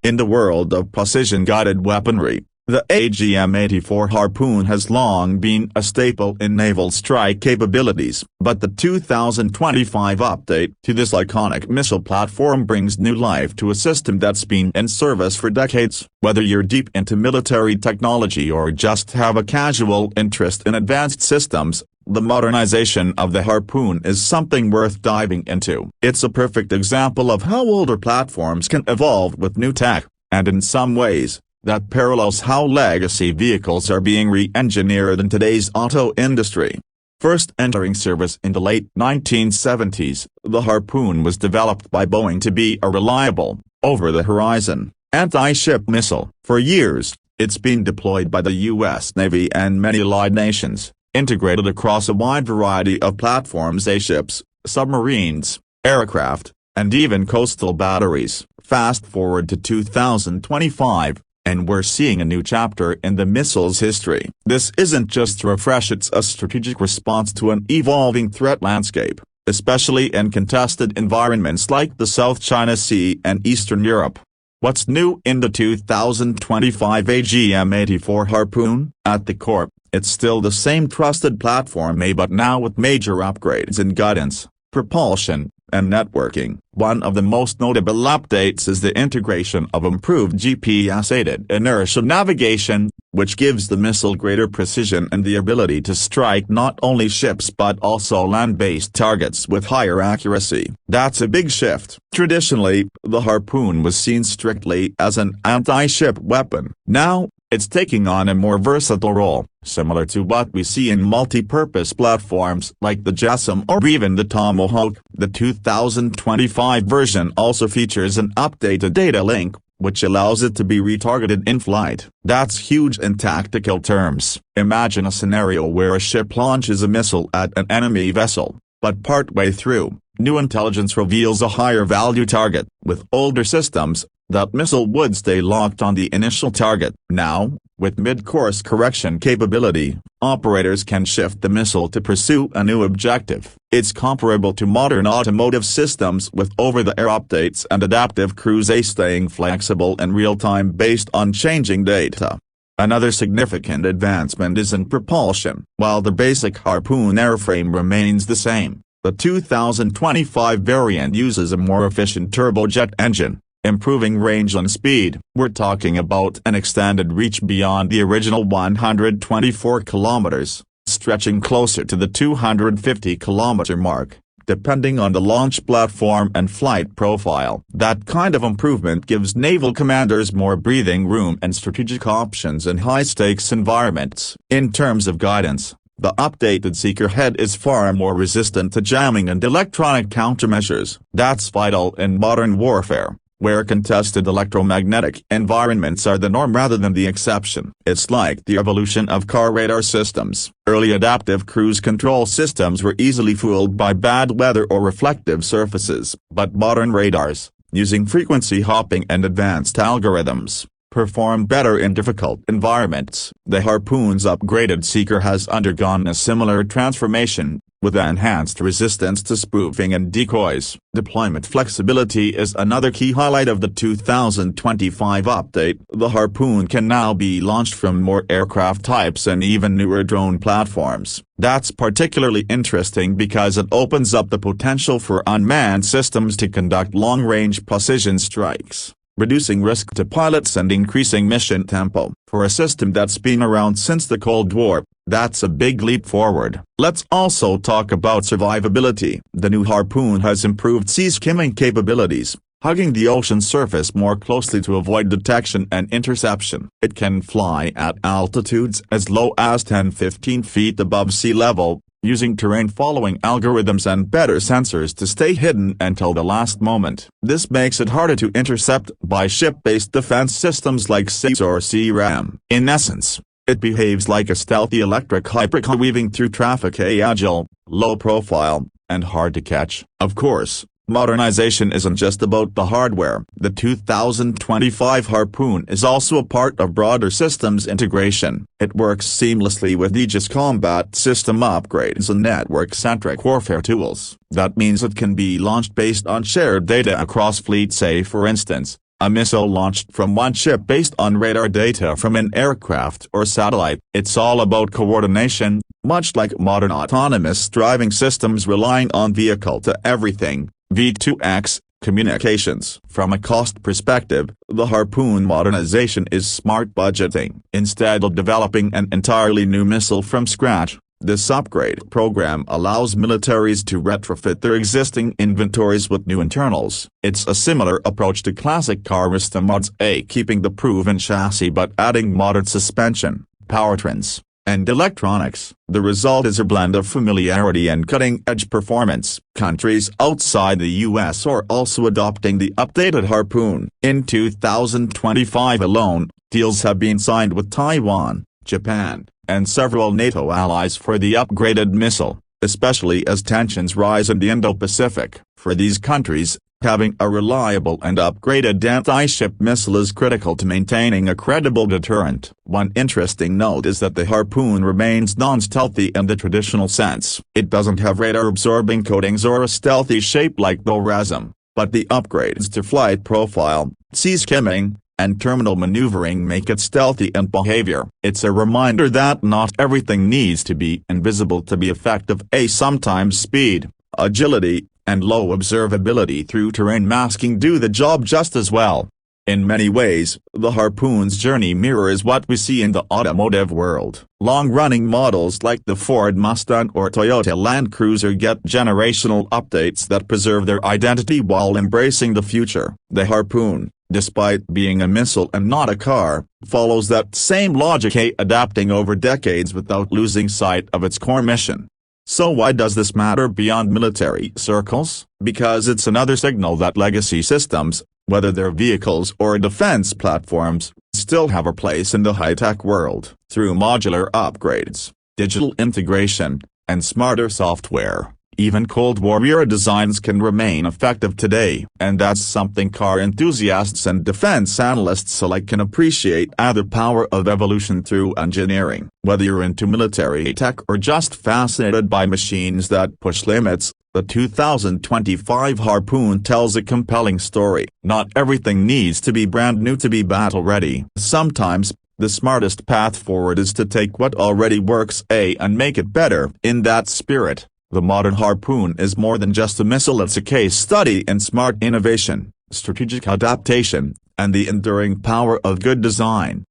In the world of precision-guided weaponry, the AGM-84 Harpoon has long been a staple in naval strike capabilities, but the 2025 update to this iconic missile platform brings new life to a system that's been in service for decades. Whether you're deep into military technology or just have a casual interest in advanced systems, the modernization of the Harpoon is something worth diving into. It's a perfect example of how older platforms can evolve with new tech, and in some ways, that parallels how legacy vehicles are being re-engineered in today's auto industry. First entering service in the late 1970s, the Harpoon was developed by Boeing to be a reliable, over-the-horizon, anti-ship missile. For years, it's been deployed by the U.S. Navy and many allied nations, integrated across a wide variety of platforms: ships, submarines, aircraft, and even coastal batteries. Fast forward to 2025. And we're seeing a new chapter in the missile's history. This isn't just a refresh, it's a strategic response to an evolving threat landscape, especially in contested environments like the South China Sea and Eastern Europe. What's new in the 2025 AGM-84 Harpoon? At the core, it's still the same trusted platform, but now with major upgrades in guidance, propulsion, and networking. One of the most notable updates is the integration of improved GPS-aided inertial navigation, which gives the missile greater precision and the ability to strike not only ships but also land-based targets with higher accuracy. That's a big shift. Traditionally, the Harpoon was seen strictly as an anti-ship weapon. Now, it's taking on a more versatile role, similar to what we see in multi-purpose platforms like the JASSM or even the Tomahawk. The 2025 version also features an updated data link, which allows it to be retargeted in flight. That's huge in tactical terms. Imagine a scenario where a ship launches a missile at an enemy vessel, but partway through, new intelligence reveals a higher value target. With older systems, that missile would stay locked on the initial target. Now, with mid-course correction capability, operators can shift the missile to pursue a new objective. It's comparable to modern automotive systems with over-the-air updates and adaptive crews staying flexible in real time based on changing data. Another significant advancement is in propulsion. While the basic Harpoon airframe remains the same, the 2025 variant uses a more efficient turbojet engine, improving range and speed. We're talking about an extended reach beyond the original 124 kilometers, stretching closer to the 250-kilometer mark, depending on the launch platform and flight profile. That kind of improvement gives naval commanders more breathing room and strategic options in high-stakes environments. In terms of guidance, the updated Seeker head is far more resistant to jamming and electronic countermeasures. That's vital in modern warfare, where contested electromagnetic environments are the norm rather than the exception. It's like the evolution of car radar systems. Early adaptive cruise control systems were easily fooled by bad weather or reflective surfaces, but modern radars, using frequency hopping and advanced algorithms, perform better in difficult environments. The Harpoon's upgraded Seeker has undergone a similar transformation, with enhanced resistance to spoofing and decoys. Deployment flexibility is another key highlight of the 2025 update. The Harpoon can now be launched from more aircraft types and even newer drone platforms. That's particularly interesting because it opens up the potential for unmanned systems to conduct long-range precision strikes, reducing risk to pilots and increasing mission tempo. For a system that's been around since the Cold War, that's a big leap forward. Let's also talk about survivability. The new Harpoon has improved sea skimming capabilities, hugging the ocean surface more closely to avoid detection and interception. It can fly at altitudes as low as 10-15 feet above sea level, using terrain-following algorithms and better sensors to stay hidden until the last moment. This makes it harder to intercept by ship-based defense systems like SEAS or CRAM. In essence, it behaves like a stealthy electric hypercar weaving through traffic, agile, low-profile, and hard to catch. Of course, modernization isn't just about the hardware. The 2025 Harpoon is also a part of broader systems integration. It works seamlessly with Aegis combat system upgrades and network-centric warfare tools. That means it can be launched based on shared data across fleets. For instance, a missile launched from one ship based on radar data from an aircraft or satellite. It's all about coordination, much like modern autonomous driving systems relying on vehicle-to-everything (V2X) communications. From a cost perspective, the Harpoon modernization is smart budgeting. Instead of developing an entirely new missile from scratch, this upgrade program allows militaries to retrofit their existing inventories with new internals. It's a similar approach to classic car system mods, keeping the proven chassis but adding modern suspension, powertrains, and electronics. The result is a blend of familiarity and cutting-edge performance. Countries outside the US are also adopting the updated Harpoon. In 2025 alone, deals have been signed with Taiwan, Japan, and several NATO allies for the upgraded missile, especially as tensions rise in the Indo-Pacific. For these countries, having a reliable and upgraded anti-ship missile is critical to maintaining a credible deterrent. One interesting note is that the Harpoon remains non-stealthy in the traditional sense. It doesn't have radar-absorbing coatings or a stealthy shape like the RASM, but the upgrades to flight profile, sea skimming, and terminal maneuvering make it stealthy in behavior. It's a reminder that not everything needs to be invisible to be effective. Sometimes speed, agility, and low observability through terrain masking do the job just as well. In many ways, the Harpoon's journey mirrors what we see in the automotive world. Long-running models like the Ford Mustang or Toyota Land Cruiser get generational updates that preserve their identity while embracing the future. The Harpoon, despite being a missile and not a car, follows that same logic, adapting over decades without losing sight of its core mission. So why does this matter beyond military circles? Because it's another signal that legacy systems, whether they're vehicles or defense platforms, still have a place in the high-tech world. Through modular upgrades, digital integration, and smarter software, even Cold War-era designs can remain effective today. And that's something car enthusiasts and defense analysts alike can appreciate: the power of evolution through engineering. Whether you're into military tech or just fascinated by machines that push limits, the 2025 Harpoon tells a compelling story. Not everything needs to be brand new to be battle-ready. Sometimes, the smartest path forward is to take what already works, and make it better. In that spirit, the modern Harpoon is more than just a missile. It's a case study in smart innovation, strategic adaptation, and the enduring power of good design.